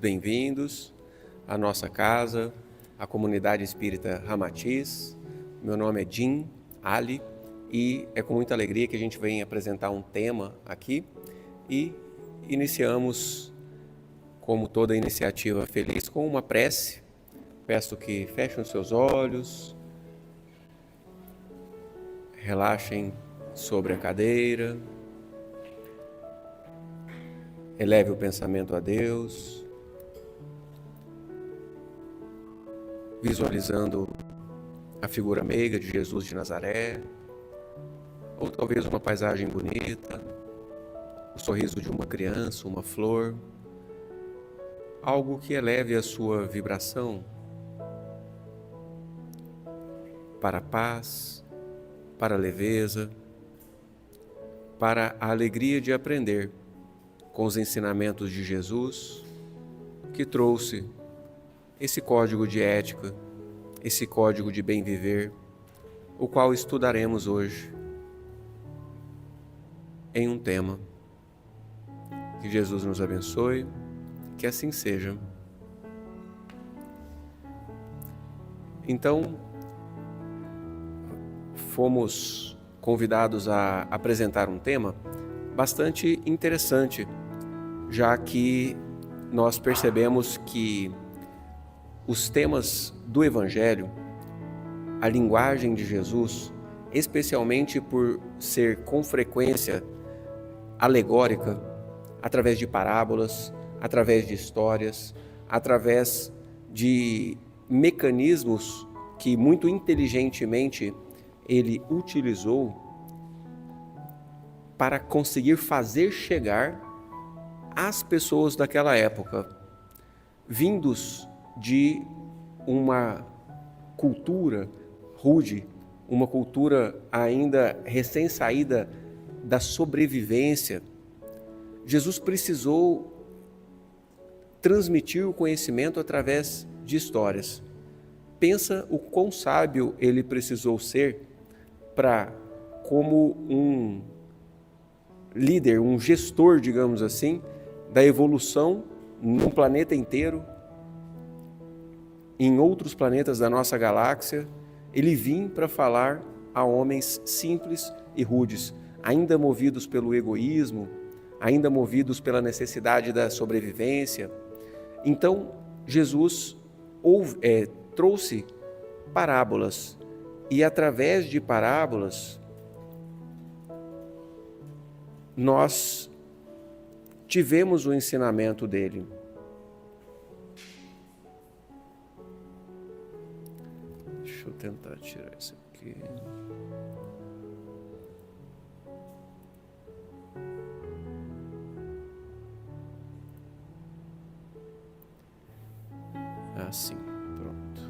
Bem-vindos à nossa casa, à comunidade espírita Ramatiz. Meu nome é Jim Ali e é com muita alegria que a gente vem apresentar um tema aqui e iniciamos, como toda iniciativa feliz, com uma prece. Peço que fechem os seus olhos, relaxem sobre a cadeira, eleve o pensamento a Deus, visualizando a figura meiga de Jesus de Nazaré, ou talvez uma paisagem bonita, o sorriso de uma criança, uma flor, algo que eleve a sua vibração para a paz, para a leveza, para a alegria de aprender com os ensinamentos de Jesus, que trouxe esse código de ética, esse código de bem viver, o qual estudaremos hoje em um tema. Que Jesus nos abençoe, que assim seja. Então, fomos convidados a apresentar um tema bastante interessante, já que nós percebemos que os temas do Evangelho, a linguagem de Jesus, especialmente por ser com frequência alegórica, através de parábolas, através de histórias, através de mecanismos que muito inteligentemente ele utilizou para conseguir fazer chegar às pessoas daquela época, vindos de uma cultura rude, uma cultura ainda recém-saída da sobrevivência. Jesus precisou transmitir o conhecimento através de histórias. Pensa o quão sábio ele precisou ser para, como um líder, um gestor, digamos assim, da evolução no planeta inteiro, em outros planetas da nossa galáxia, ele vinha para falar a homens simples e rudes, ainda movidos pelo egoísmo, ainda movidos pela necessidade da sobrevivência. Então, Jesus trouxe parábolas, e através de parábolas, nós tivemos o ensinamento dele. Deixa eu tentar tirar isso aqui. Assim, pronto.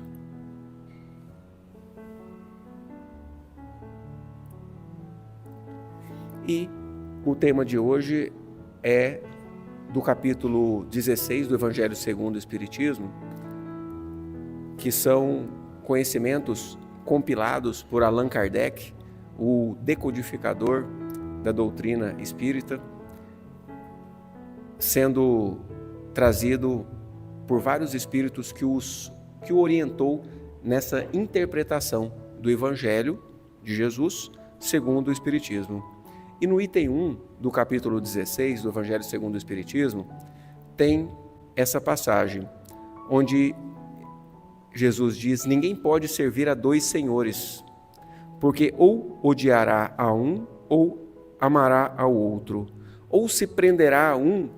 E o tema de hoje é do capítulo 16 do Evangelho segundo o Espiritismo, que são conhecimentos compilados por Allan Kardec, o decodificador da doutrina espírita, sendo trazido por vários espíritos que o orientou nessa interpretação do Evangelho de Jesus segundo o Espiritismo. E no item 1 do capítulo 16 do Evangelho segundo o Espiritismo, tem essa passagem, onde Jesus diz: ninguém pode servir a dois senhores, porque ou odiará a um ou amará ao outro, ou se prenderá a um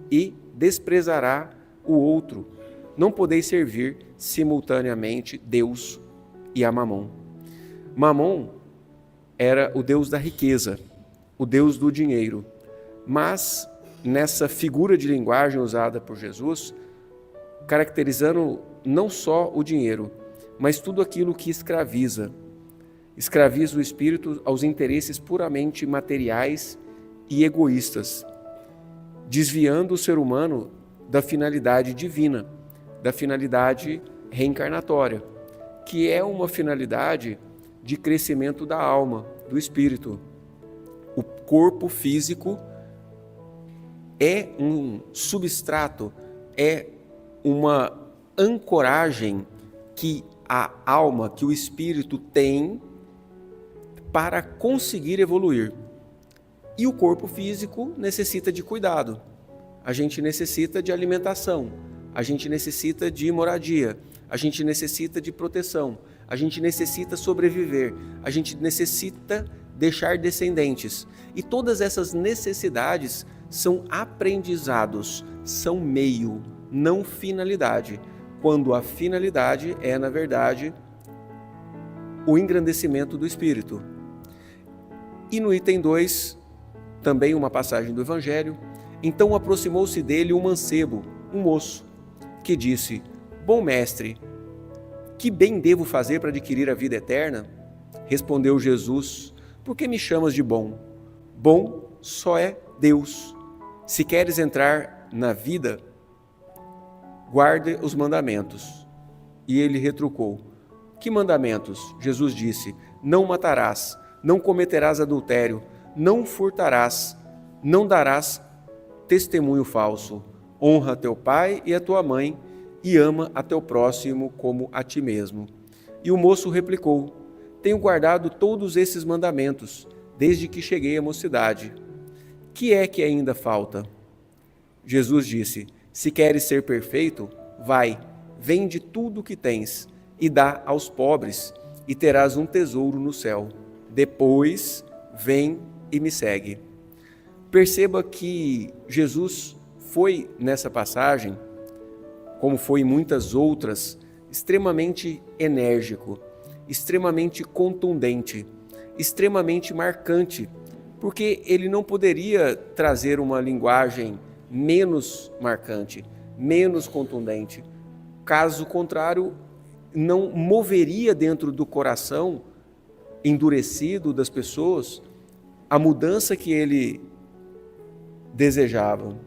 e desprezará o outro. Não podeis servir simultaneamente Deus e a Mamon. Mamon era o deus da riqueza, o deus do dinheiro, mas nessa figura de linguagem usada por Jesus, caracterizando não só o dinheiro, mas tudo aquilo que escraviza o espírito aos interesses puramente materiais e egoístas, desviando o ser humano da finalidade divina, da finalidade reencarnatória, que é uma finalidade de crescimento da alma, do espírito. O corpo físico é um substrato, é uma ancoragem que a alma, que o espírito tem para conseguir evoluir. E o corpo físico necessita de cuidado. A gente necessita de alimentação, a gente necessita de moradia, a gente necessita de proteção, a gente necessita sobreviver, a gente necessita deixar descendentes. E todas essas necessidades são aprendizados, são meio, não finalidade, quando a finalidade é, na verdade, o engrandecimento do espírito. E no item 2, também uma passagem do Evangelho, então aproximou-se dele um mancebo, um moço, que disse: Bom mestre, que bem devo fazer para adquirir a vida eterna? Respondeu Jesus: Por que me chamas de bom? Bom só é Deus. Se queres entrar na vida, guarde os mandamentos. E ele retrucou: Que mandamentos? Jesus disse: Não matarás, não cometerás adultério, não furtarás, não darás testemunho falso, honra teu pai e a tua mãe e ama a teu próximo como a ti mesmo. E o moço replicou: Tenho guardado todos esses mandamentos, desde que cheguei à mocidade. Que é que ainda falta? Jesus disse: Se queres ser perfeito, vai, vende tudo o que tens e dá aos pobres, e terás um tesouro no céu. Depois, vem e me segue. Perceba que Jesus foi, nessa passagem, como foi em muitas outras, extremamente enérgico, extremamente contundente, extremamente marcante, porque ele não poderia trazer uma linguagem menos marcante, menos contundente. Caso contrário, não moveria dentro do coração endurecido das pessoas a mudança que ele desejava.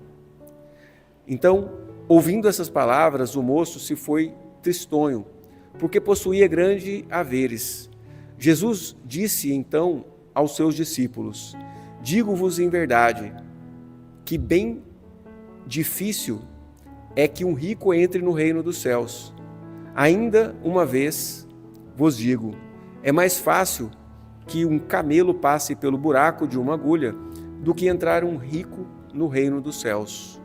Então, ouvindo essas palavras, o moço se foi tristonho, porque possuía grandes haveres. Jesus disse então aos seus discípulos: Digo-vos em verdade, que bem difícil é que um rico entre no reino dos céus. Ainda uma vez vos digo, é mais fácil que um camelo passe pelo buraco de uma agulha do que entrar um rico no reino dos céus.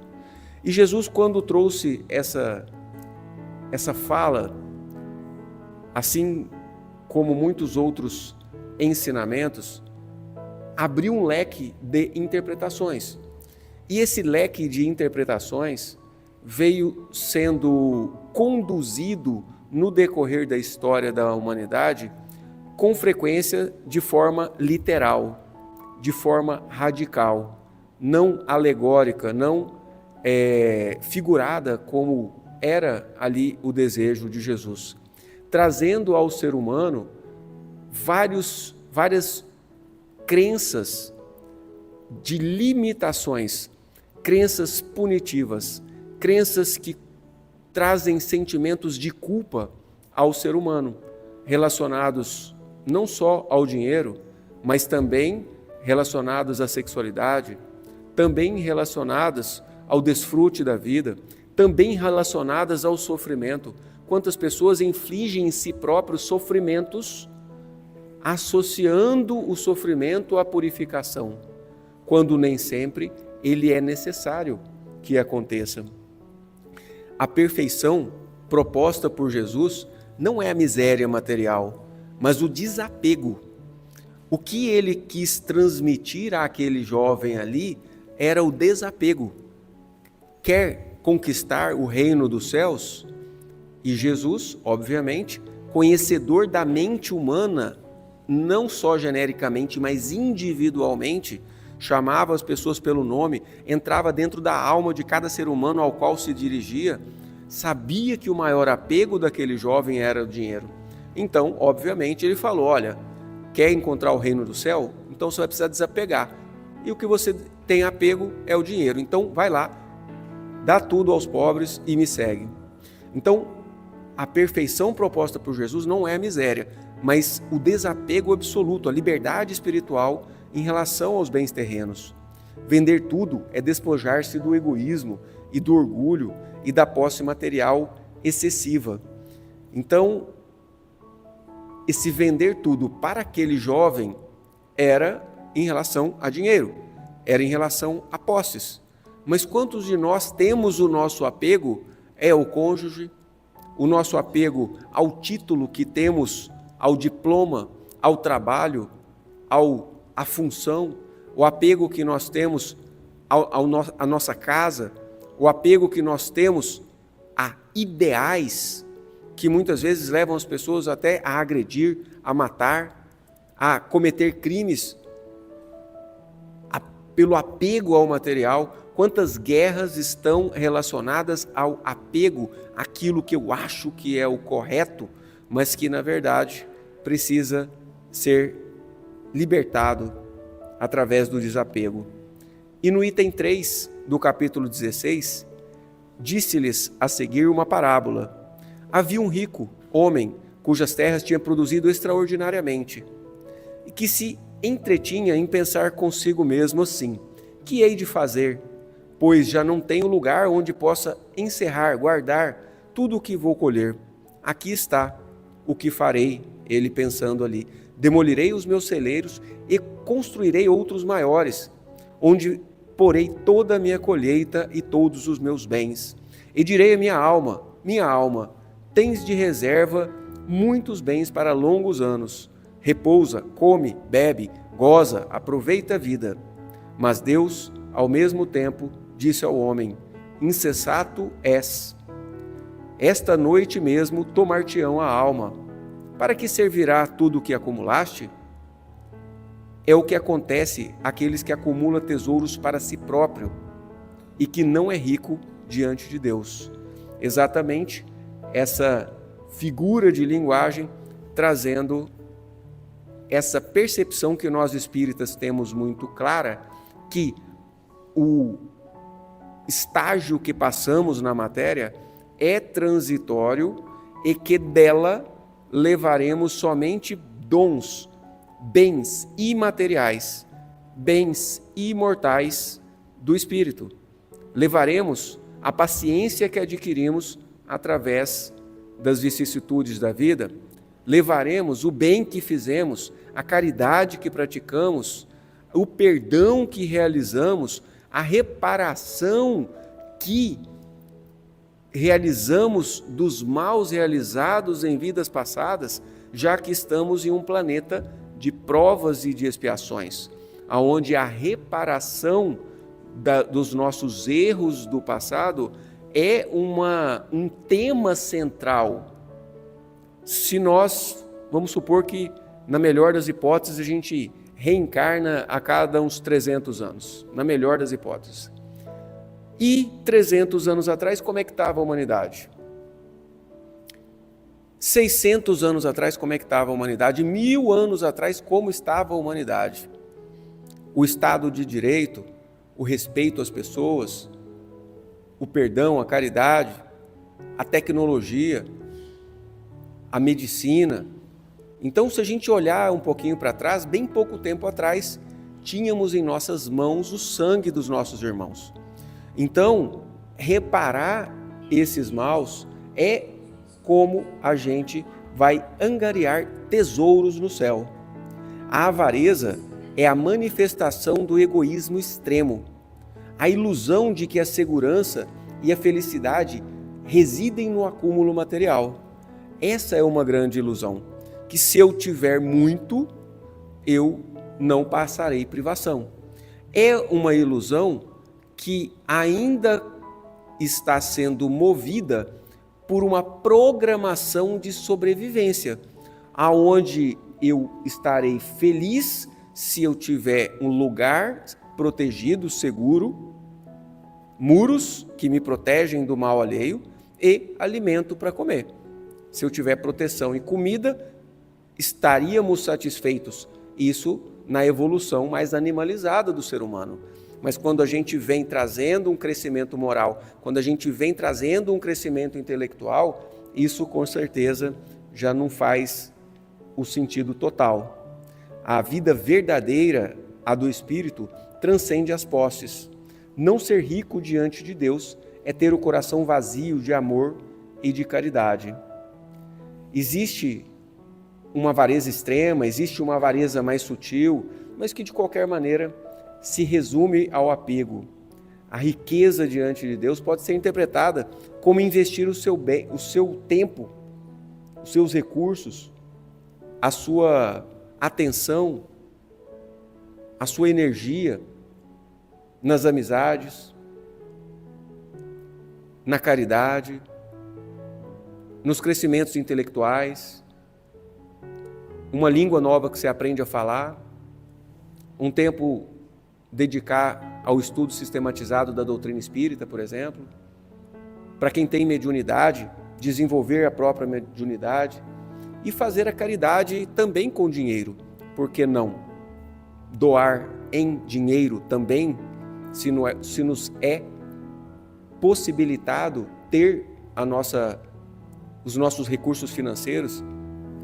E Jesus, quando trouxe essa fala, assim como muitos outros ensinamentos, abriu um leque de interpretações. E esse leque de interpretações veio sendo conduzido no decorrer da história da humanidade com frequência de forma literal, de forma radical, não alegórica, não figurada como era ali o desejo de Jesus, trazendo ao ser humano várias crenças de limitações, crenças punitivas, crenças que trazem sentimentos de culpa ao ser humano, relacionados não só ao dinheiro, mas também relacionados à sexualidade, também relacionadas ao desfrute da vida, também relacionadas ao sofrimento. Quantas pessoas infligem em si próprios sofrimentos, associando o sofrimento à purificação, quando nem sempre ele é necessário que aconteça. A perfeição proposta por Jesus não é a miséria material, mas o desapego. O que ele quis transmitir àquele jovem ali era o desapego. Quer conquistar o reino dos céus? E Jesus, obviamente, conhecedor da mente humana, não só genericamente, mas individualmente, chamava as pessoas pelo nome, entrava dentro da alma de cada ser humano ao qual se dirigia, sabia que o maior apego daquele jovem era o dinheiro. Então, obviamente, ele falou: olha, quer encontrar o reino do céu? Então você vai precisar desapegar. E o que você tem apego é o dinheiro. Então, vai lá, dá tudo aos pobres e me segue. Então, a perfeição proposta por Jesus não é a miséria, mas o desapego absoluto, a liberdade espiritual em relação aos bens terrenos. Vender tudo é despojar-se do egoísmo, e do orgulho e da posse material excessiva. Então, esse vender tudo para aquele jovem era em relação a dinheiro, era em relação a posses. Mas quantos de nós temos o nosso apego ao cônjuge, o nosso apego ao título que temos, ao diploma, ao trabalho, à função, o apego que nós temos à nossa casa, o apego que nós temos a ideais que muitas vezes levam as pessoas até a agredir, a matar, a cometer crimes pelo apego ao material. Quantas guerras estão relacionadas ao apego àquilo que eu acho que é o correto, mas que na verdade precisa ser libertado através do desapego. E no item 3 do capítulo 16, disse-lhes a seguir uma parábola. Havia um rico homem cujas terras tinha produzido extraordinariamente e que se entretinha em pensar consigo mesmo assim: que hei de fazer? Pois já não tenho lugar onde possa encerrar, guardar tudo o que vou colher. Aqui está o que farei, ele pensando ali. Demolirei os meus celeiros e construirei outros maiores, onde porei toda a minha colheita e todos os meus bens. E direi à minha alma, tens de reserva muitos bens para longos anos. Repousa, come, bebe, goza, aproveita a vida. Mas Deus, ao mesmo tempo, disse ao homem: insensato és. Esta noite mesmo tomar-te-ão a alma. Para que servirá tudo o que acumulaste? É o que acontece àqueles que acumulam tesouros para si próprio e que não é rico diante de Deus. Exatamente essa figura de linguagem trazendo essa percepção que nós espíritas temos muito clara, que o estágio que passamos na matéria é transitório e que dela levaremos somente dons, bens imateriais, bens imortais do Espírito. Levaremos a paciência que adquirimos através das vicissitudes da vida, levaremos o bem que fizemos, a caridade que praticamos, o perdão que realizamos, a reparação que realizamos dos maus realizados em vidas passadas, já que estamos em um planeta de provas e de expiações, onde a reparação dos nossos erros do passado é um tema central. Se nós, vamos supor que, na melhor das hipóteses, a gente reencarna a cada uns 300 anos, na melhor das hipóteses. E 300 anos atrás, como é que estava a humanidade? 600 anos atrás, como é que estava a humanidade? 1000 anos atrás, como estava a humanidade? O Estado de Direito, o respeito às pessoas, o perdão, a caridade, a tecnologia, a medicina. Então, se a gente olhar um pouquinho para trás, bem pouco tempo atrás, tínhamos em nossas mãos o sangue dos nossos irmãos. Então, reparar esses maus é como a gente vai angariar tesouros no céu. A avareza é a manifestação do egoísmo extremo, a ilusão de que a segurança e a felicidade residem no acúmulo material. Essa é uma grande ilusão, que se eu tiver muito, eu não passarei privação. É uma ilusão que ainda está sendo movida por uma programação de sobrevivência, aonde eu estarei feliz se eu tiver um lugar protegido, seguro, muros que me protegem do mal alheio e alimento para comer. Se eu tiver proteção e comida, estaríamos satisfeitos. Isso na evolução mais animalizada do ser humano. Mas quando a gente vem trazendo um crescimento moral, quando a gente vem trazendo um crescimento intelectual, isso com certeza já não faz o sentido total. A vida verdadeira, a do Espírito, transcende as posses. Não ser rico diante de Deus é ter o coração vazio de amor e de caridade. Existe uma avareza extrema, existe uma avareza mais sutil, mas que de qualquer maneira se resume ao apego. A riqueza diante de Deus pode ser interpretada como investir o seu tempo, os seus recursos, a sua atenção, a sua energia nas amizades, na caridade, nos crescimentos intelectuais, uma língua nova que você aprende a falar, um tempo dedicar ao estudo sistematizado da doutrina espírita, por exemplo. Para quem tem mediunidade, desenvolver a própria mediunidade e fazer a caridade também com dinheiro. Por que não? Doar em dinheiro também, se nos é possibilitado ter os nossos recursos financeiros,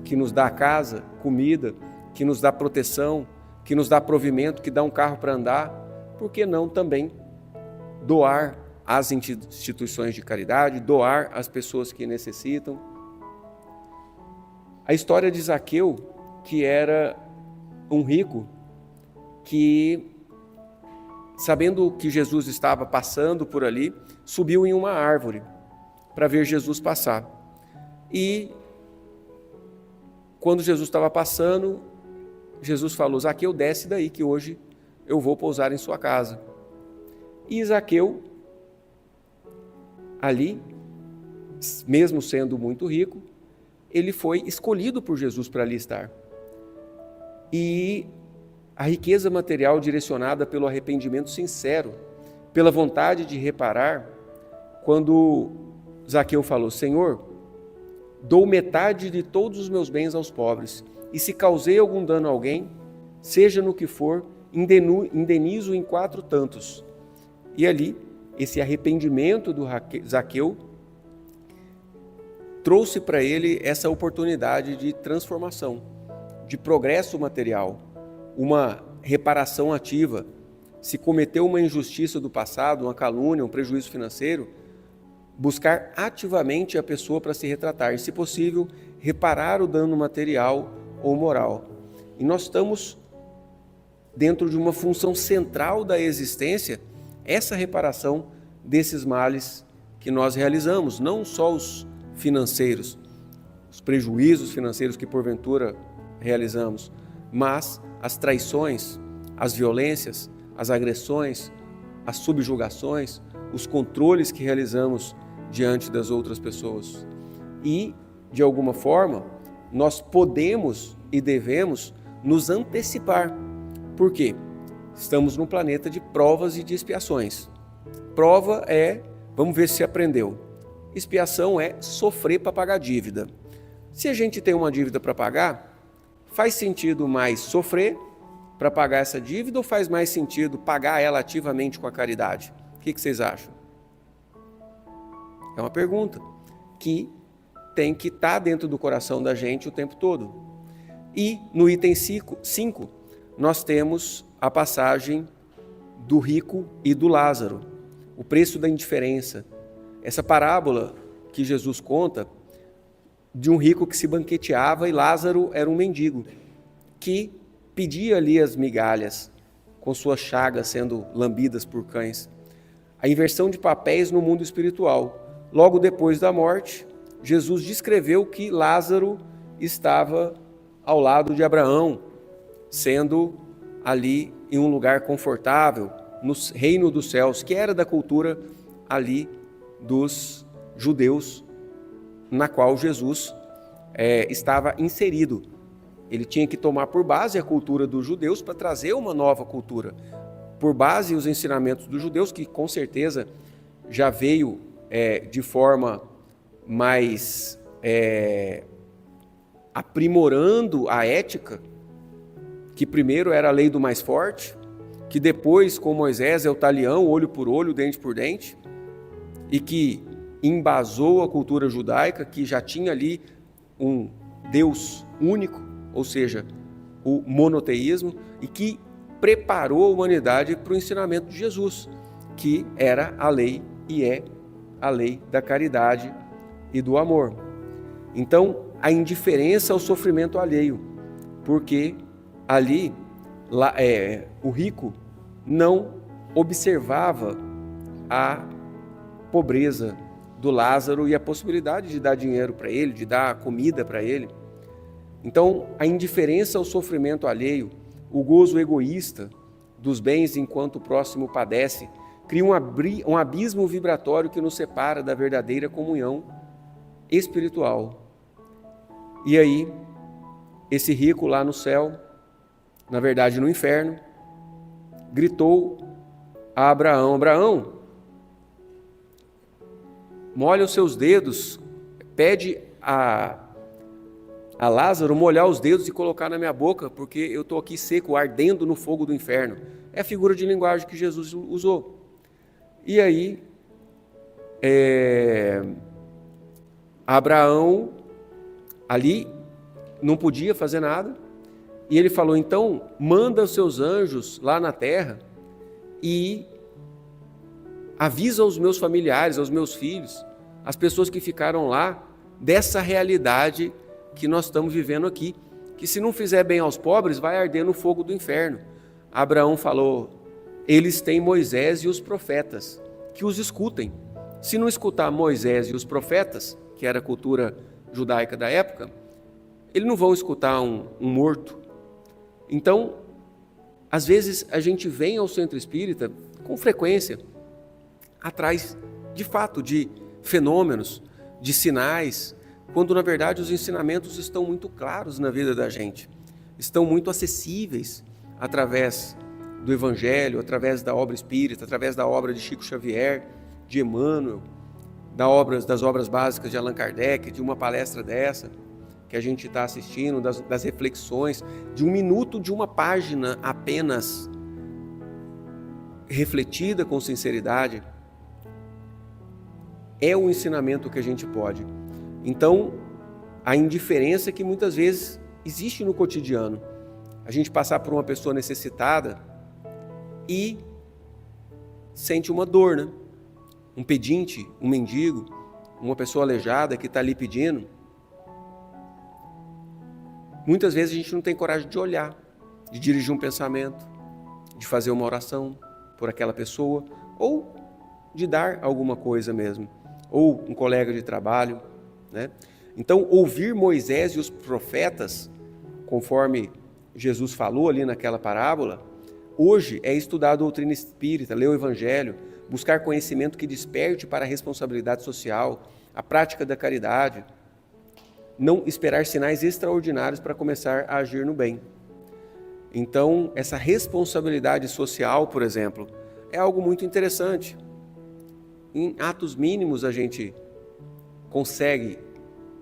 que nos dá casa, comida, que nos dá proteção, que nos dá provimento, que dá um carro para andar, por que não também doar às instituições de caridade, doar às pessoas que necessitam? A história de Zaqueu, que era um rico, que, sabendo que Jesus estava passando por ali, subiu em uma árvore para ver Jesus passar. E quando Jesus estava passando, Jesus falou: Zaqueu, desce daí que hoje eu vou pousar em sua casa. E Zaqueu, ali, mesmo sendo muito rico, ele foi escolhido por Jesus para ali estar. E a riqueza material direcionada pelo arrependimento sincero, pela vontade de reparar, quando Zaqueu falou: Senhor, dou metade de todos os meus bens aos pobres, e se causei algum dano a alguém, seja no que for, indenizo em 4 tantos. E ali, esse arrependimento do Zaqueu trouxe para ele essa oportunidade de transformação, de progresso material, uma reparação ativa. Se cometeu uma injustiça do passado, uma calúnia, um prejuízo financeiro, buscar ativamente a pessoa para se retratar e, se possível, reparar o dano material ou moral. E nós estamos dentro de uma função central da existência, essa reparação desses males que nós realizamos, não só os financeiros, os prejuízos financeiros que porventura realizamos, mas as traições, as violências, as agressões, as subjugações, os controles que realizamos diante das outras pessoas. E, de alguma forma, nós podemos e devemos nos antecipar. Por quê? Estamos num planeta de provas e de expiações. Prova é, vamos ver se aprendeu. Expiação é sofrer para pagar dívida. Se a gente tem uma dívida para pagar, faz sentido mais sofrer para pagar essa dívida ou faz mais sentido pagar ela ativamente com a caridade? O que vocês acham? É uma pergunta que tem que estar dentro do coração da gente o tempo todo. E no item 5, nós temos a passagem do rico e do Lázaro, o preço da indiferença. Essa parábola que Jesus conta de um rico que se banqueteava e Lázaro era um mendigo que pedia ali as migalhas com suas chagas sendo lambidas por cães. A inversão de papéis no mundo espiritual. Logo depois da morte, Jesus descreveu que Lázaro estava ao lado de Abraão, sendo ali em um lugar confortável, no reino dos céus, que era da cultura ali dos judeus, na qual Jesus estava inserido. Ele tinha que tomar por base a cultura dos judeus para trazer uma nova cultura. Por base os ensinamentos dos judeus, que com certeza já veio de forma mais aprimorando a ética, que primeiro era a lei do mais forte, que depois com Moisés é o talião, olho por olho, dente por dente, e que embasou a cultura judaica, que já tinha ali um Deus único, ou seja, o monoteísmo, e que preparou a humanidade para o ensinamento de Jesus, que era a lei e é a lei da caridade e do amor. Então, a indiferença ao sofrimento alheio, porque ali o rico não observava a pobreza do Lázaro e a possibilidade de dar dinheiro para ele, de dar comida para ele. Então, a indiferença ao sofrimento alheio, o gozo egoísta dos bens enquanto o próximo padece, cria um abismo vibratório que nos separa da verdadeira comunhão espiritual. E aí, esse rico lá no céu, na verdade no inferno, gritou a Abraão: Abraão, molha os seus dedos, pede a Lázaro molhar os dedos e colocar na minha boca, porque eu estou aqui seco, ardendo no fogo do inferno. É a figura de linguagem que Jesus usou. E aí, Abraão ali não podia fazer nada, e ele falou: então manda os seus anjos lá na terra e avisa aos meus familiares, aos meus filhos, as pessoas que ficaram lá, dessa realidade que nós estamos vivendo aqui, que se não fizer bem aos pobres, vai arder no fogo do inferno. Abraão falou: eles têm Moisés e os profetas, que os escutem. Se não escutar Moisés e os profetas, que era a cultura judaica da época, eles não vão escutar um morto. Então, às vezes a gente vem ao centro espírita com frequência, atrás de fato de fenômenos, de sinais, quando na verdade os ensinamentos estão muito claros na vida da gente, estão muito acessíveis através do Evangelho, através da obra espírita, através da obra de Chico Xavier, de Emmanuel, das obras básicas de Allan Kardec, de uma palestra dessa que a gente está assistindo, das reflexões, de 1 minuto, de uma página apenas, refletida com sinceridade, é o ensinamento que a gente pode. Então, a indiferença que muitas vezes existe no cotidiano, a gente passar por uma pessoa necessitada e sente uma dor, né? Um pedinte, um mendigo, uma pessoa aleijada que está ali pedindo. Muitas vezes a gente não tem coragem de olhar, de dirigir um pensamento, de fazer uma oração por aquela pessoa, ou de dar alguma coisa mesmo, ou um colega de trabalho, né? Então, ouvir Moisés e os profetas, conforme Jesus falou ali naquela parábola, hoje é estudar a doutrina espírita, ler o Evangelho, buscar conhecimento que desperte para a responsabilidade social, a prática da caridade, não esperar sinais extraordinários para começar a agir no bem. Então, essa responsabilidade social, por exemplo, é algo muito interessante. Em atos mínimos a gente consegue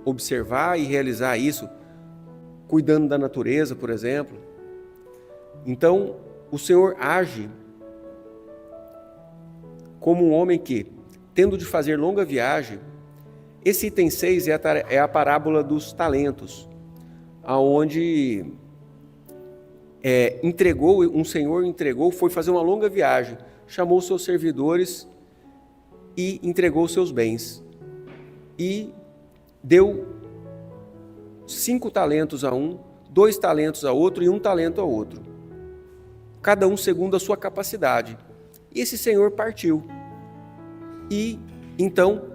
observar e realizar isso, cuidando da natureza, por exemplo. Então, o Senhor age como um homem que, tendo de fazer longa viagem, esse item 6 é a parábola dos talentos, onde um senhor entregou, foi fazer uma longa viagem, chamou seus servidores e entregou seus bens. E deu 5 talentos a um, 2 talentos a outro e 1 talento a outro, cada um segundo a sua capacidade. E esse senhor partiu. E então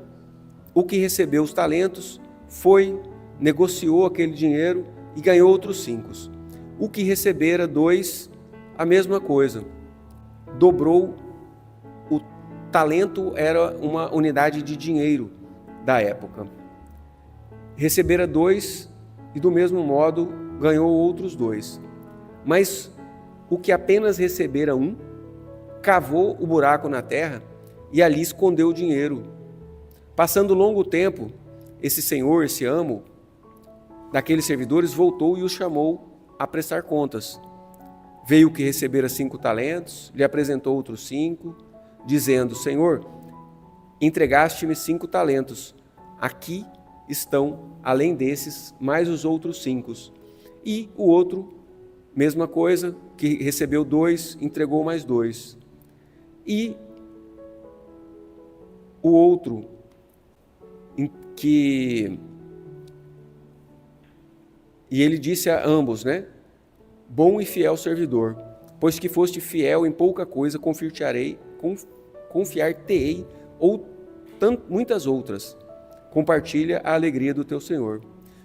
o que recebeu os talentos negociou aquele dinheiro e ganhou outros 5. O que recebera 2, a mesma coisa, dobrou. O talento era uma unidade de dinheiro da época. Recebera 2 e do mesmo modo ganhou outros 2. Mas o que apenas recebera 1, cavou o buraco na terra e ali escondeu o dinheiro. Passando longo tempo, esse senhor, esse amo daqueles servidores voltou e os chamou a prestar contas. Veio o que recebera 5 talentos, lhe apresentou outros 5, dizendo: Senhor, entregaste-me 5 talentos, aqui estão, além desses, mais os outros 5. E o outro, mesma coisa, que recebeu 2, entregou mais 2. E o outro E ele disse a ambos, né? Bom e fiel servidor, pois que foste fiel em pouca coisa, confiar-te-ei muitas outras. Compartilha a alegria do teu senhor.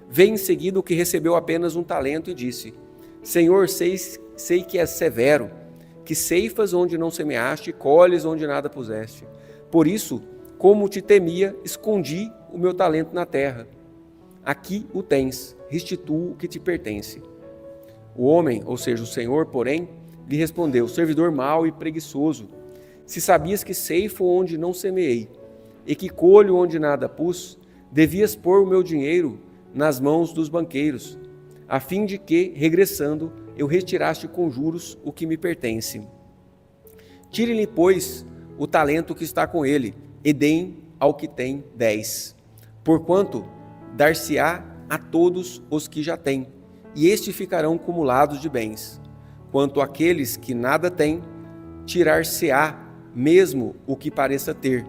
Veio em seguida o que recebeu apenas um talento e disse: Senhor, sei que és severo, que ceifas onde não semeaste e colhes onde nada puseste. Por isso, como te temia, escondi o meu talento na terra. Aqui o tens, restituo o que te pertence. O homem, ou seja, o Senhor, porém, lhe respondeu: servidor mau e preguiçoso, se sabias que ceifo onde não semeei e que colho onde nada pus, devias pôr o meu dinheiro nas mãos dos banqueiros, a fim de que, regressando, eu retiraste com juros o que me pertence. Tire-lhe, pois, o talento que está com ele, e deem ao que tem 10. Porquanto dar-se-á a todos os que já têm, e estes ficarão cumulados de bens. Quanto àqueles que nada têm, tirar-se-á mesmo o que pareça ter,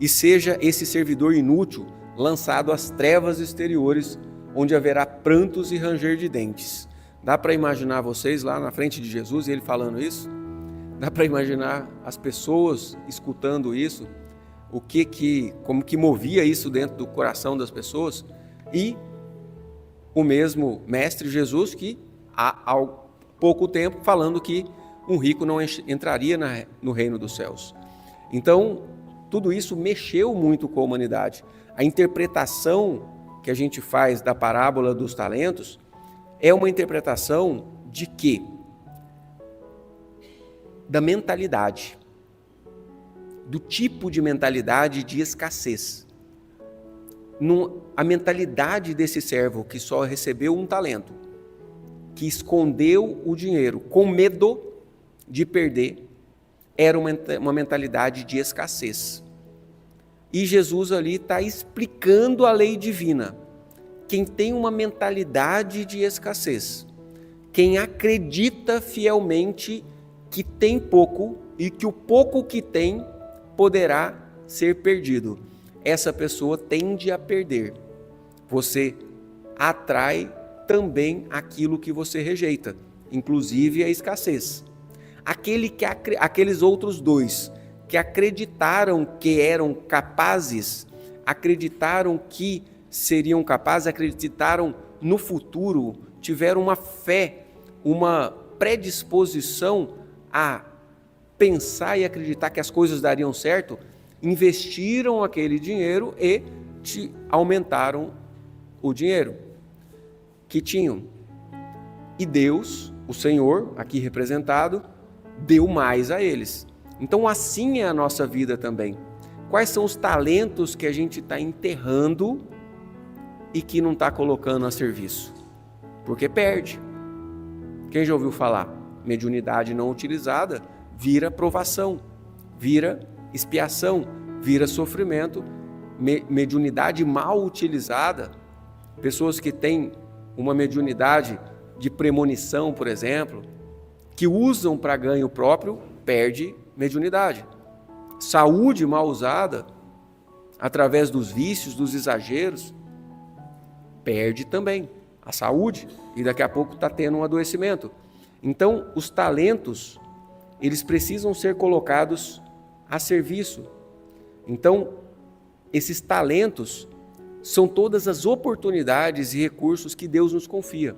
e seja esse servidor inútil lançado às trevas exteriores, onde haverá prantos e ranger de dentes. Dá para imaginar vocês lá na frente de Jesus e ele falando isso? Dá para imaginar as pessoas escutando isso? Como que movia isso dentro do coração das pessoas? E o mesmo mestre Jesus que há pouco tempo falando que um rico não entraria no reino dos céus. Então, tudo isso mexeu muito com a humanidade. A interpretação que a gente faz da parábola dos talentos é uma interpretação de quê? Da mentalidade, do tipo de mentalidade de escassez. A mentalidade desse servo que só recebeu um talento, que escondeu o dinheiro com medo de perder, era uma mentalidade de escassez. E Jesus ali está explicando a lei divina. Quem tem uma mentalidade de escassez, quem acredita fielmente que tem pouco e que o pouco que tem poderá ser perdido, essa pessoa tende a perder. Você atrai também aquilo que você rejeita, inclusive a escassez. Aqueles outros dois que acreditaram que eram capazes, acreditaram que seriam capazes, acreditaram no futuro, tiveram uma fé, uma predisposição a pensar e acreditar que as coisas dariam certo, investiram aquele dinheiro e aumentaram o dinheiro que tinham. E Deus, o Senhor, aqui representado, deu mais a eles. Então assim é a nossa vida também. Quais são os talentos que a gente está enterrando e que não está colocando a serviço? Porque perde. Quem já ouviu falar? Mediunidade não utilizada vira provação, vira expiação, vira sofrimento. Mediunidade mal utilizada, pessoas que têm uma mediunidade de premonição, por exemplo, que usam para ganho próprio, perde mediunidade. Saúde mal usada, através dos vícios, dos exageros, perde também a saúde e daqui a pouco está tendo um adoecimento. Então, os talentos, eles precisam ser colocados a serviço. Então, esses talentos são todas as oportunidades e recursos que Deus nos confia.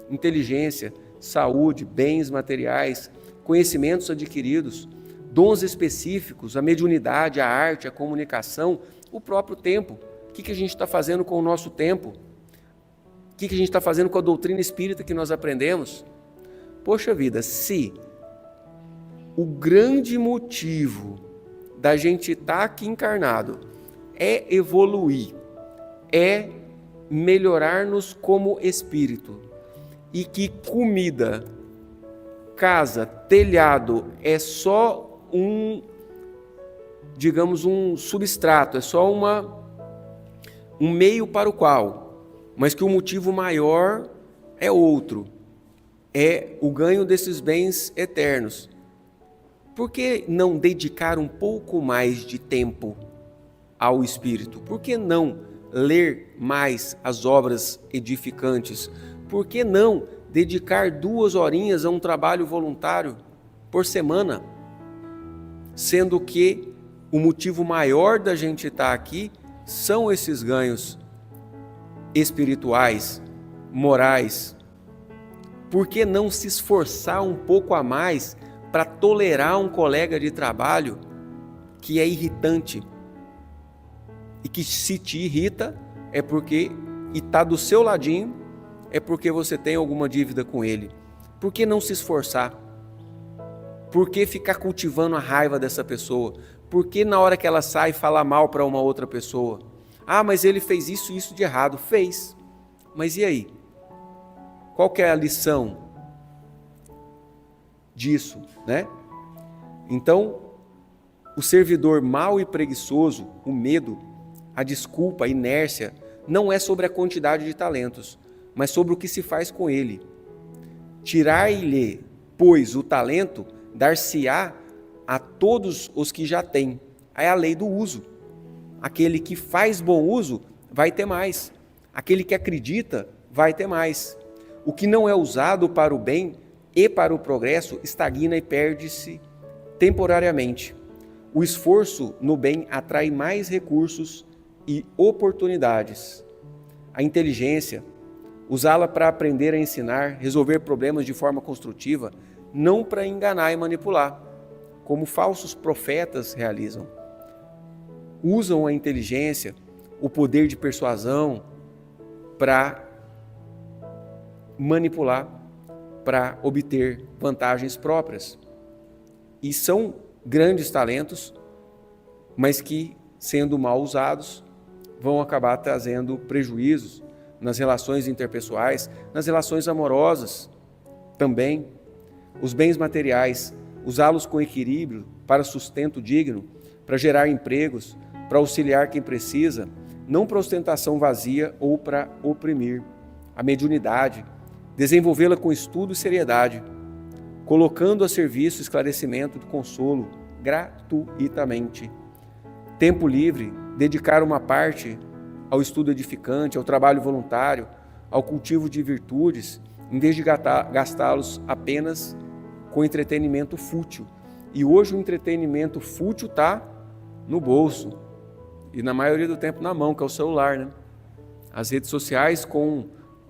Inteligência, saúde, bens materiais, conhecimentos adquiridos, dons específicos, a mediunidade, a arte, a comunicação, o próprio tempo. O que a gente está fazendo com o nosso tempo? O que a gente está fazendo com a doutrina espírita que nós aprendemos? Poxa vida, se o grande motivo da gente estar aqui encarnado é evoluir, é melhorar-nos como espírito, e que comida, casa, telhado é só um substrato, é só um meio para o qual, mas que o motivo maior é outro, é o ganho desses bens eternos. Por que não dedicar um pouco mais de tempo ao Espírito? Por que não ler mais as obras edificantes? Por que não dedicar 2 horinhas a um trabalho voluntário por semana? Sendo que o motivo maior da gente estar aqui são esses ganhos espirituais, morais. Por que não se esforçar um pouco a mais para tolerar um colega de trabalho que é irritante? E que se te irrita é porque, e está do seu ladinho, é porque você tem alguma dívida com ele. Por que não se esforçar? Por que ficar cultivando a raiva dessa pessoa? Por que na hora que ela sai falar mal para uma outra pessoa? Ah, mas ele fez isso e isso de errado. Fez. Mas e aí? Qual que é a lição disso, né? Então, o servidor mau e preguiçoso, o medo, a desculpa, a inércia, não é sobre a quantidade de talentos, mas sobre o que se faz com ele. Tirar-lhe, pois, o talento, dar-se-á a todos os que já têm. É a lei do uso. Aquele que faz bom uso vai ter mais. Aquele que acredita vai ter mais. O que não é usado para o bem e para o progresso estagna e perde-se temporariamente. O esforço no bem atrai mais recursos e oportunidades. A inteligência, usá-la para aprender a ensinar, resolver problemas de forma construtiva, não para enganar e manipular, como falsos profetas realizam. Usam a inteligência, o poder de persuasão para manipular, para obter vantagens próprias. E são grandes talentos, mas que, sendo mal usados, vão acabar trazendo prejuízos nas relações interpessoais, nas relações amorosas também. Os bens materiais, usá-los com equilíbrio para sustento digno, para gerar empregos, para auxiliar quem precisa, não para ostentação vazia ou para oprimir. A mediunidade, desenvolvê-la com estudo e seriedade, colocando a serviço esclarecimento de consolo gratuitamente. Tempo livre, dedicar uma parte ao estudo edificante, ao trabalho voluntário, ao cultivo de virtudes, em vez de gastá-los apenas com entretenimento fútil. E hoje o entretenimento fútil está no bolso e na maioria do tempo na mão, que é o celular, né? As redes sociais com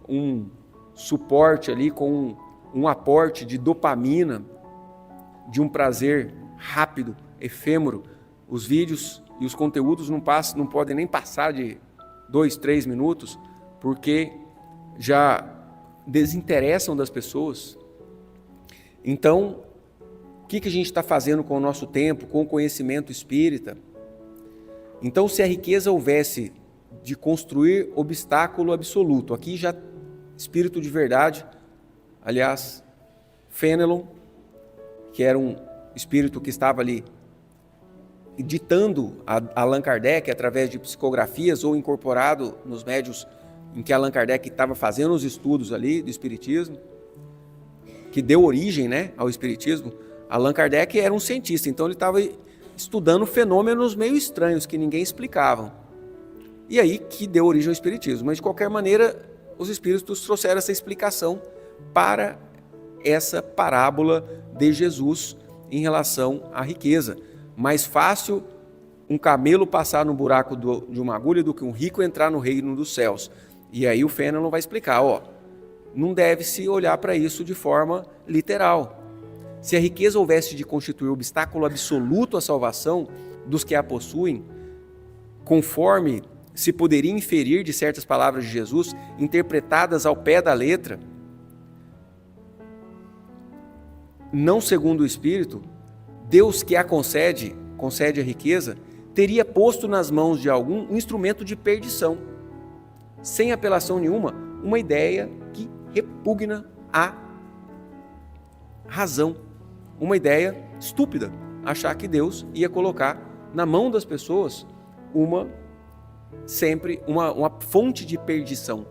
um suporte ali, com um aporte de dopamina, de um prazer rápido, efêmero. Os vídeos e os conteúdos não podem nem passar de 2, 3 minutos, porque já desinteressam das pessoas. Então, o que a gente está fazendo com o nosso tempo, com o conhecimento espírita? Então, se a riqueza houvesse de construir obstáculo absoluto, aqui já espírito de verdade, aliás, Fenelon, que era um espírito que estava ali ditando a Allan Kardec através de psicografias ou incorporado nos médios em que Allan Kardec estava fazendo os estudos ali do espiritismo, que deu origem, né, ao espiritismo. Allan Kardec era um cientista, então ele estava estudando fenômenos meio estranhos que ninguém explicava. E aí que deu origem ao espiritismo. Mas de qualquer maneira, os espíritos trouxeram essa explicação para essa parábola de Jesus em relação à riqueza. Mais fácil um camelo passar no buraco de uma agulha do que um rico entrar no reino dos céus. E aí o Fenelon vai explicar, não deve-se olhar para isso de forma literal. Se a riqueza houvesse de constituir obstáculo absoluto à salvação dos que a possuem, conforme se poderia inferir de certas palavras de Jesus, interpretadas ao pé da letra, não segundo o Espírito, Deus que a concede a riqueza, teria posto nas mãos de algum um instrumento de perdição, sem apelação nenhuma, uma ideia que repugna à razão, uma ideia estúpida, achar que Deus ia colocar na mão das pessoas uma fonte de perdição.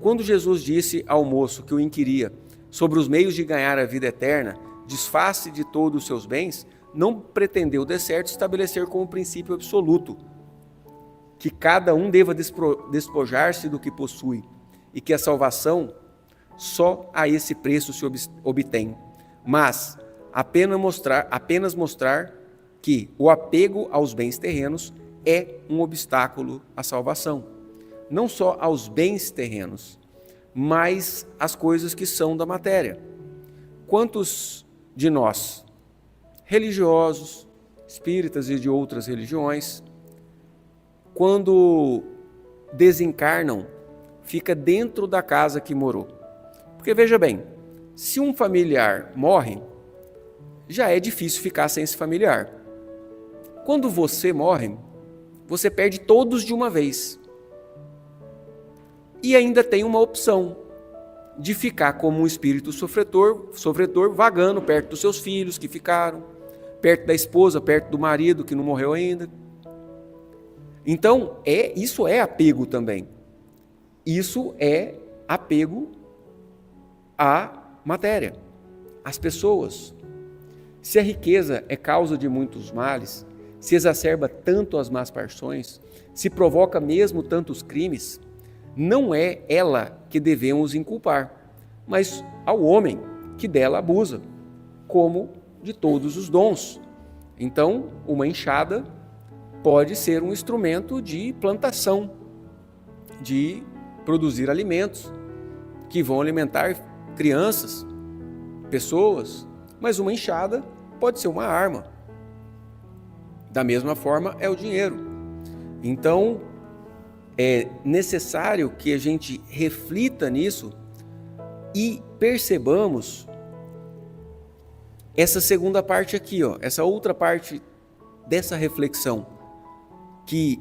Quando Jesus disse ao moço que o inquiria sobre os meios de ganhar a vida eterna, desface de todos os seus bens, não pretendeu, de certo, estabelecer como princípio absoluto que cada um deva despojar-se do que possui e que a salvação só a esse preço se obtém, mas apenas mostrar que o apego aos bens terrenos é um obstáculo à salvação, não só aos bens terrenos, mas às coisas que são da matéria. Quantos de nós, religiosos, espíritas e de outras religiões, quando desencarnam, fica dentro da casa que morou? Porque veja bem, se um familiar morre, já é difícil ficar sem esse familiar. Quando você morre, você perde todos de uma vez. E ainda tem uma opção de ficar como um espírito sofredor, vagando perto dos seus filhos que ficaram, perto da esposa, perto do marido que não morreu ainda. Então, isso é apego também. Isso é apego à matéria, às pessoas. Se a riqueza é causa de muitos males, se exacerba tanto as más paixões, se provoca mesmo tantos crimes, não é ela que devemos inculpar, mas ao homem que dela abusa, como de todos os dons. Então, uma enxada pode ser um instrumento de plantação, de produzir alimentos que vão alimentar crianças, pessoas, mas uma enxada pode ser uma arma. Da mesma forma é o dinheiro. Então, é necessário que a gente reflita nisso e percebamos essa segunda parte aqui, essa outra parte dessa reflexão, que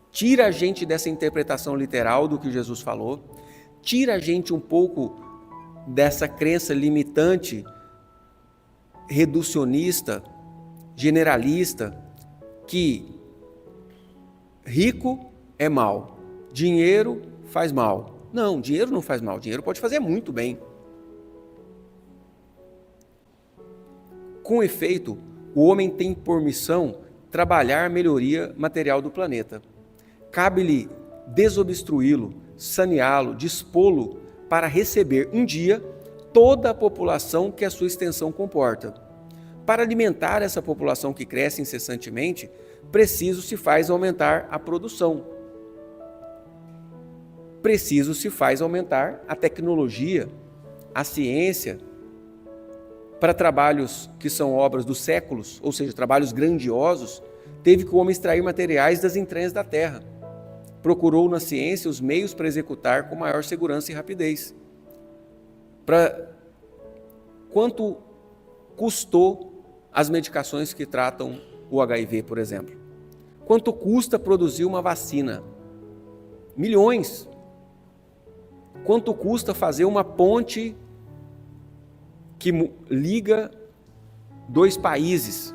tira a gente dessa interpretação literal do que Jesus falou, tira a gente um pouco dessa crença limitante, reducionista, generalista, que rico é mal, dinheiro faz mal. Não, dinheiro não faz mal, dinheiro pode fazer muito bem. Com efeito, o homem tem por missão trabalhar a melhoria material do planeta. Cabe-lhe desobstruí-lo, saneá-lo, dispô-lo para receber um dia toda a população que a sua extensão comporta. Para alimentar essa população que cresce incessantemente, preciso se faz aumentar a produção. Preciso se faz aumentar a tecnologia, a ciência. Para trabalhos que são obras dos séculos, ou seja, trabalhos grandiosos, teve que o homem extrair materiais das entranhas da terra. Procurou na ciência os meios para executar com maior segurança e rapidez. Quanto custou as medicações que tratam o HIV, por exemplo? Quanto custa produzir uma vacina? Milhões. Quanto custa fazer uma ponte que liga dois países?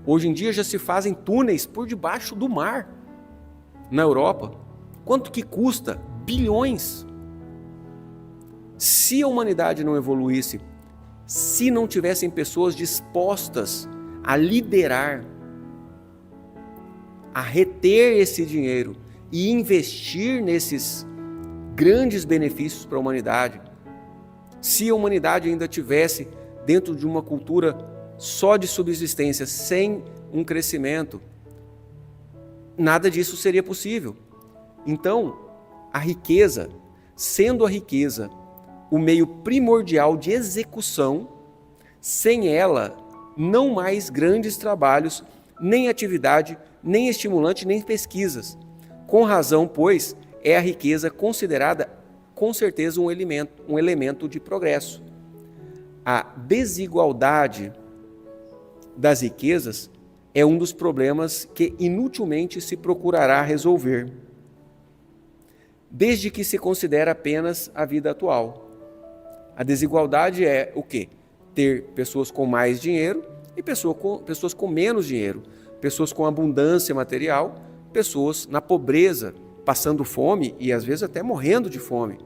Hoje em dia já se fazem túneis por debaixo do mar na Europa. Quanto que custa? Bilhões. Se a humanidade não evoluísse, se não tivessem pessoas dispostas a liderar, a reter esse dinheiro e investir nesses grandes benefícios para a humanidade, se a humanidade ainda tivesse dentro de uma cultura só de subsistência, sem um crescimento, nada disso seria possível. Então, a riqueza, sendo a riqueza o meio primordial de execução, sem ela, não mais grandes trabalhos, nem atividade, nem estimulante, nem pesquisas. Com razão, pois, é a riqueza considerada, com certeza, um elemento de progresso. A desigualdade das riquezas é um dos problemas que inutilmente se procurará resolver, desde que se considera apenas a vida atual. A desigualdade é o quê? Ter pessoas com mais dinheiro e pessoas com menos dinheiro, pessoas com abundância material, pessoas na pobreza, passando fome e às vezes até morrendo de fome.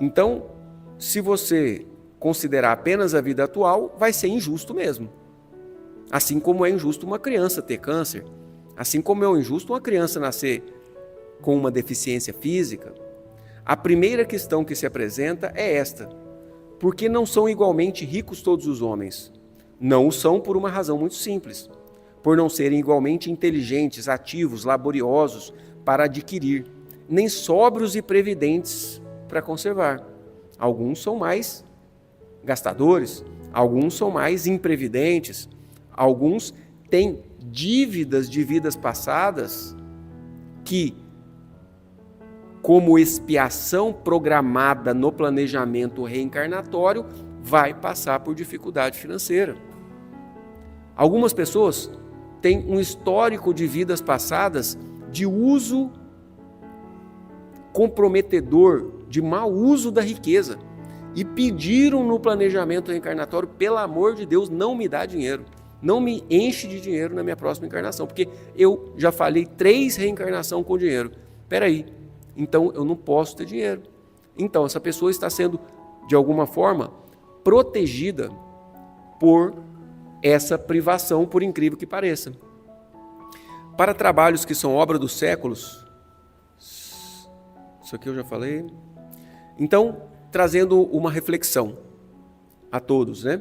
Então, se você considerar apenas a vida atual, vai ser injusto mesmo. Assim como é injusto uma criança ter câncer, assim como é injusto uma criança nascer com uma deficiência física. A primeira questão que se apresenta é esta: por que não são igualmente ricos todos os homens? Não o são por uma razão muito simples: por não serem igualmente inteligentes, ativos, laboriosos para adquirir, nem sóbrios e previdentes para conservar. Alguns são mais gastadores, alguns são mais imprevidentes, alguns têm dívidas de vidas passadas que, como expiação programada no planejamento reencarnatório, vai passar por dificuldade financeira. Algumas pessoas têm um histórico de vidas passadas de uso comprometedor, de mau uso da riqueza, e pediram no planejamento reencarnatório: pelo amor de Deus, não me dá dinheiro, não me enche de dinheiro na minha próxima encarnação, porque eu já falhei 3 reencarnações com dinheiro. Peraí, então eu não posso ter dinheiro. Então essa pessoa está sendo, de alguma forma, protegida por essa privação, por incrível que pareça. Para trabalhos que são obra dos séculos, isso aqui eu já falei. Então, trazendo uma reflexão a todos, né?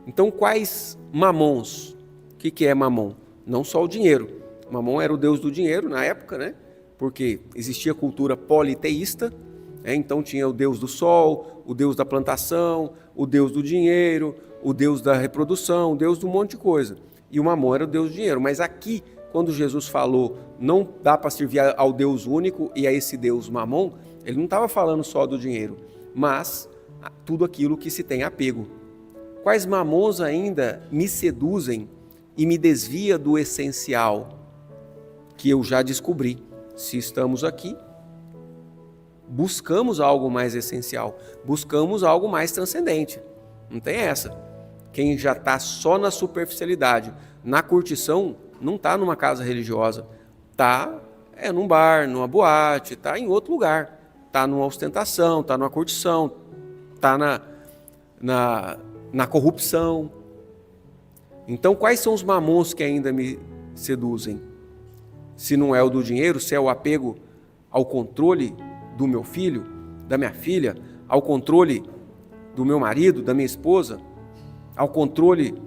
Então, quais mamons? O que é mamon? Não só o dinheiro. Mamon era o deus do dinheiro na época, né? Porque existia cultura politeísta, né? Então tinha o deus do sol, o deus da plantação, o deus do dinheiro, o deus da reprodução, o deus de um monte de coisa. E o mamon era o deus do dinheiro. Mas aqui, quando Jesus falou, não dá para servir ao Deus único e a esse Deus mamon, ele não estava falando só do dinheiro, mas tudo aquilo que se tem apego. Quais mamons ainda me seduzem e me desvia do essencial que eu já descobri? Se estamos aqui, buscamos algo mais essencial, buscamos algo mais transcendente. Não tem essa. Quem já está só na superficialidade, na curtição, não está numa casa religiosa, está num bar, numa boate, está em outro lugar, está numa ostentação, está numa curtição, está na corrupção. Então, quais são os mamons que ainda me seduzem? Se não é o do dinheiro, se é o apego ao controle do meu filho, da minha filha, ao controle do meu marido, da minha esposa, ao controle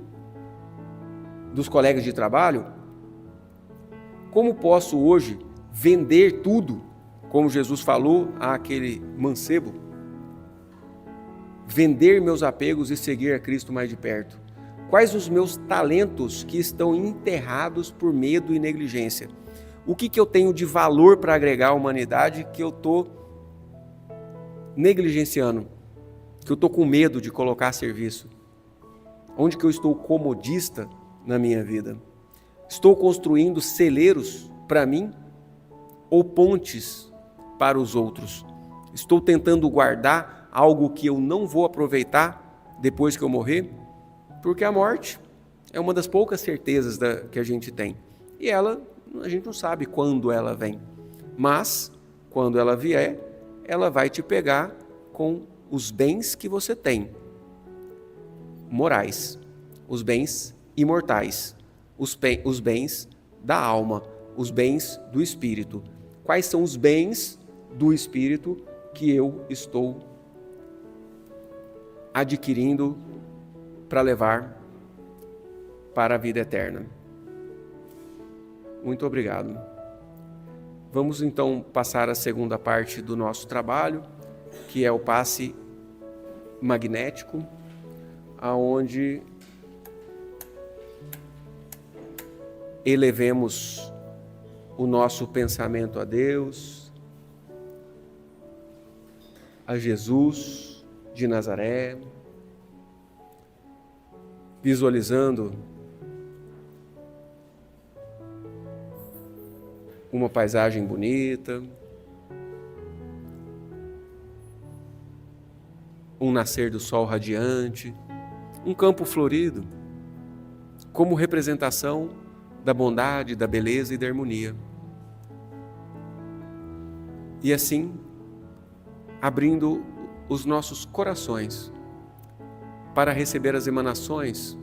dos colegas de trabalho? Como posso hoje vender tudo, como Jesus falou àquele mancebo? Vender meus apegos e seguir a Cristo mais de perto. Quais os meus talentos que estão enterrados por medo e negligência? O que eu tenho de valor para agregar à humanidade que eu estou negligenciando, que eu estou com medo de colocar a serviço? Onde que eu estou comodista na minha vida? Estou construindo celeiros para mim ou pontes para os outros? Estou tentando guardar algo que eu não vou aproveitar depois que eu morrer? Porque a morte é uma das poucas certezas que a gente tem. E a gente não sabe quando ela vem. Mas, quando ela vier, ela vai te pegar com os bens que você tem. Morais, os bens imortais, os bens da alma, os bens do espírito. Quais são os bens do espírito que eu estou adquirindo para levar para a vida eterna? Muito obrigado. Vamos então passar a segunda parte do nosso trabalho, que é o passe magnético, aonde elevemos o nosso pensamento a Deus, a Jesus de Nazaré, visualizando uma paisagem bonita, um nascer do sol radiante, um campo florido, como representação da bondade, da beleza e da harmonia. E assim, abrindo os nossos corações para receber as emanações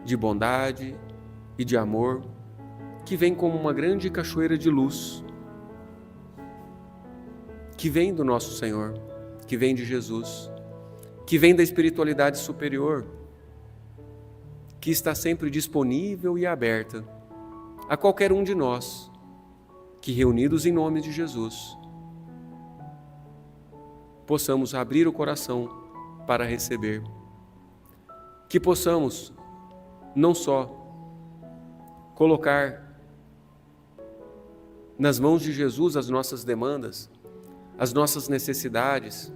de bondade e de amor que vem como uma grande cachoeira de luz, que vem do nosso Senhor, que vem de Jesus, que vem da espiritualidade superior, que está sempre disponível e aberta a qualquer um de nós, que reunidos em nome de Jesus, possamos abrir o coração para receber, que possamos não só colocar nas mãos de Jesus as nossas demandas, as nossas necessidades,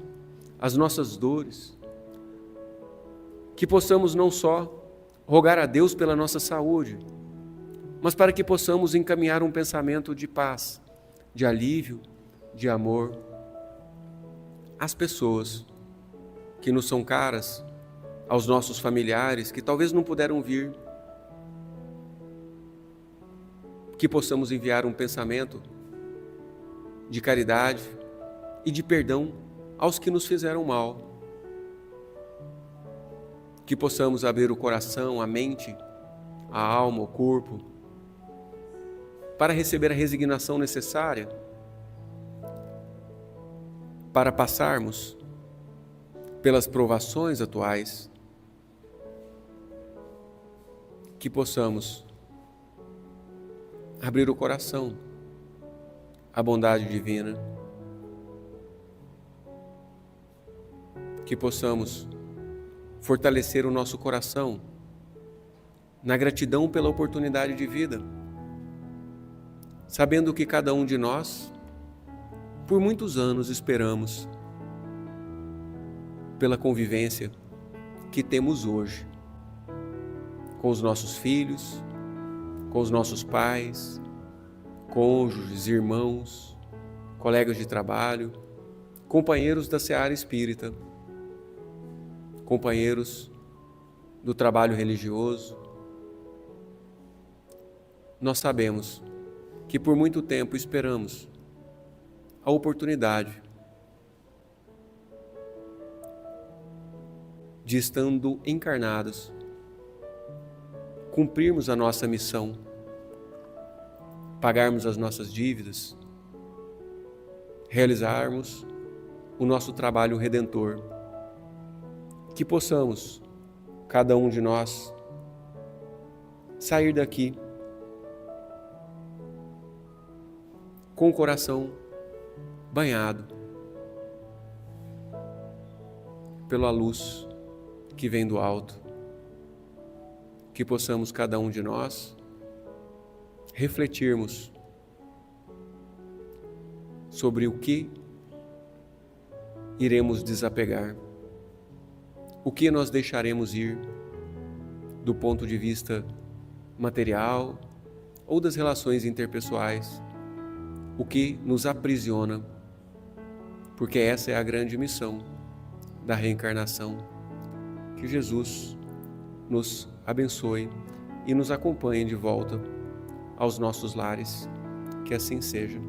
as nossas dores, que possamos não só rogar a Deus pela nossa saúde, mas para que possamos encaminhar um pensamento de paz, de alívio, de amor às pessoas que nos são caras, aos nossos familiares que talvez não puderam vir, que possamos enviar um pensamento de caridade e de perdão aos que nos fizeram mal, que possamos abrir o coração, a mente, a alma, o corpo, para receber a resignação necessária para passarmos pelas provações atuais, que possamos abrir o coração à bondade divina, que possamos fortalecer o nosso coração na gratidão pela oportunidade de vida, sabendo que cada um de nós, por muitos anos, esperamos pela convivência que temos hoje com os nossos filhos, com os nossos pais, cônjuges, irmãos, colegas de trabalho, companheiros da seara espírita, companheiros do trabalho religioso. Nós sabemos que por muito tempo esperamos a oportunidade de, estando encarnados, cumprirmos a nossa missão, pagarmos as nossas dívidas, realizarmos o nosso trabalho redentor, que possamos, cada um de nós, sair daqui com o coração banhado pela luz que vem do alto, que possamos, cada um de nós, refletirmos sobre o que iremos desapegar, o que nós deixaremos ir do ponto de vista material ou das relações interpessoais, o que nos aprisiona, porque essa é a grande missão da reencarnação. Que Jesus nos abençoe e nos acompanhe de volta aos nossos lares. Que assim seja.